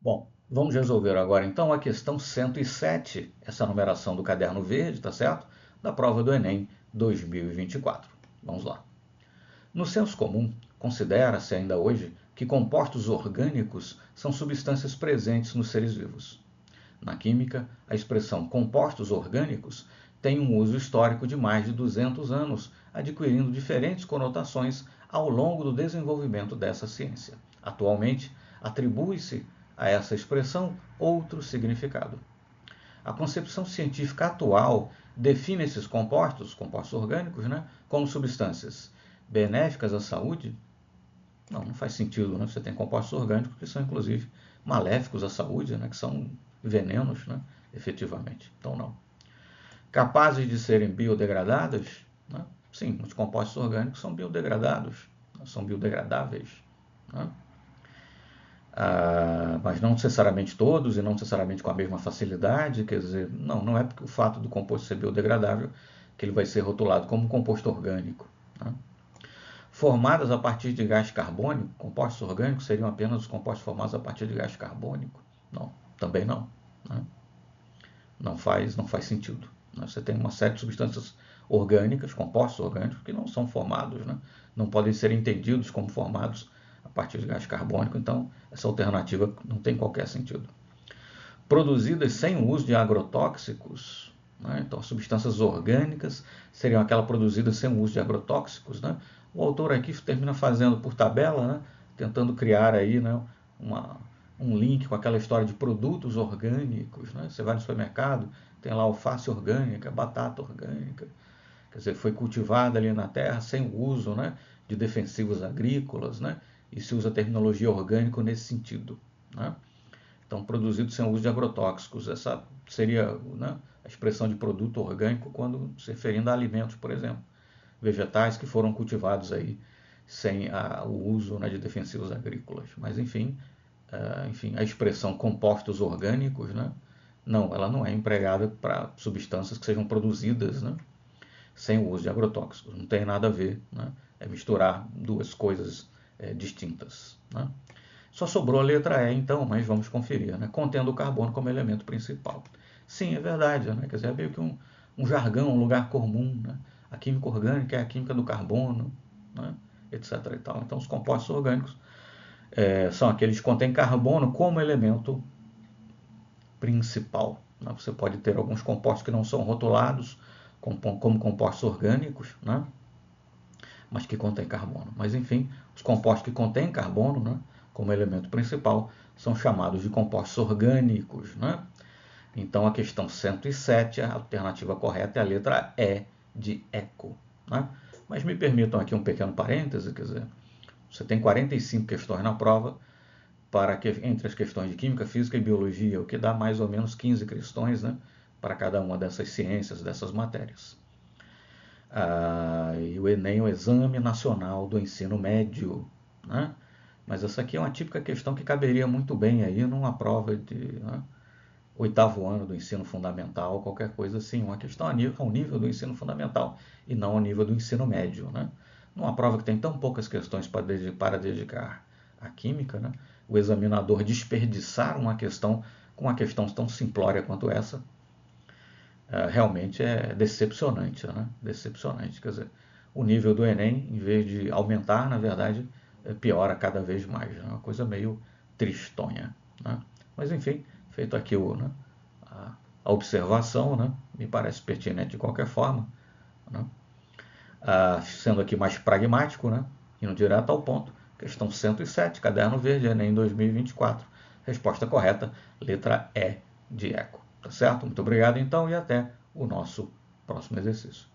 Bom, vamos resolver agora então a questão 107, essa numeração do caderno verde, tá certo? Da prova do Enem 2024. Vamos lá. No senso comum, considera-se ainda hoje que compostos orgânicos são substâncias presentes nos seres vivos. Na química, a expressão compostos orgânicos tem um uso histórico de mais de 200 anos, adquirindo diferentes conotações ao longo do desenvolvimento dessa ciência. Atualmente, atribui-se a essa expressão outro significado. A concepção científica atual define esses compostos orgânicos, como substâncias benéficas à saúde. Não faz sentido, Você tem compostos orgânicos que são, inclusive, maléficos à saúde, que são venenos, efetivamente. Então, não. Capazes de serem biodegradáveis? Sim, os compostos orgânicos são biodegradáveis. Mas não necessariamente todos e não necessariamente com a mesma facilidade. Quer dizer, não é porque o fato do composto ser biodegradável que ele vai ser rotulado como um composto orgânico. Formadas a partir de gás carbônico, compostos orgânicos seriam apenas os compostos formados a partir de gás carbônico? Não, também não. Não faz sentido. Você tem uma série de substâncias orgânicas, compostos orgânicos, que não são formados, não podem ser entendidos como formados a partir de gás carbônico, então essa alternativa não tem qualquer sentido. Produzidas sem o uso de agrotóxicos, então substâncias orgânicas seriam aquelas produzidas sem o uso de agrotóxicos. O autor aqui termina fazendo por tabela, tentando criar aí um link com aquela história de produtos orgânicos. Você vai no supermercado, tem lá alface orgânica, batata orgânica, quer dizer, foi cultivada ali na terra sem o uso de defensivos agrícolas, e se usa a terminologia orgânico nesse sentido. Então, produzido sem o uso de agrotóxicos, essa seria a expressão de produto orgânico quando se referindo a alimentos, por exemplo, vegetais que foram cultivados aí sem o uso de defensivos agrícolas. Mas, enfim, a expressão compostos orgânicos, ela não é empregada para substâncias que sejam produzidas sem o uso de agrotóxicos. Não tem nada a ver, é misturar duas coisas distintas. Só sobrou a letra E, então, mas vamos conferir. Contendo o carbono como elemento principal. Sim, é verdade. Quer dizer, é meio que um jargão, um lugar comum. A química orgânica é a química do carbono, etc. E tal. Então, os compostos orgânicos são aqueles que contêm carbono como elemento principal. Você pode ter alguns compostos que não são rotulados como compostos orgânicos, mas que contêm carbono. Mas, enfim, os compostos que contêm carbono, como elemento principal, são chamados de compostos orgânicos. Então, a questão 107, a alternativa correta é a letra E de eco. Mas me permitam aqui um pequeno parêntese, quer dizer, você tem 45 questões na prova, entre as questões de Química, Física e Biologia, o que dá mais ou menos 15 questões para cada uma dessas ciências, dessas matérias. E o Enem é o Exame Nacional do Ensino Médio. Mas essa aqui é uma típica questão que caberia muito bem aí numa prova de 8º ano do ensino fundamental, qualquer coisa assim, uma questão ao nível do ensino fundamental e não ao nível do ensino médio. Numa prova que tem tão poucas questões para dedicar à química, o examinador desperdiçar uma questão com uma questão tão simplória quanto essa, realmente é decepcionante. Decepcionante, quer dizer, o nível do Enem, em vez de aumentar, na verdade, piora cada vez mais. Uma coisa meio tristonha. Mas, enfim, feito aqui a observação, me parece pertinente de qualquer forma. Sendo aqui mais pragmático, indo direto ao ponto, questão 107, caderno verde, Enem 2024. Resposta correta, letra E de eco. Tá certo? Muito obrigado então e até o nosso próximo exercício.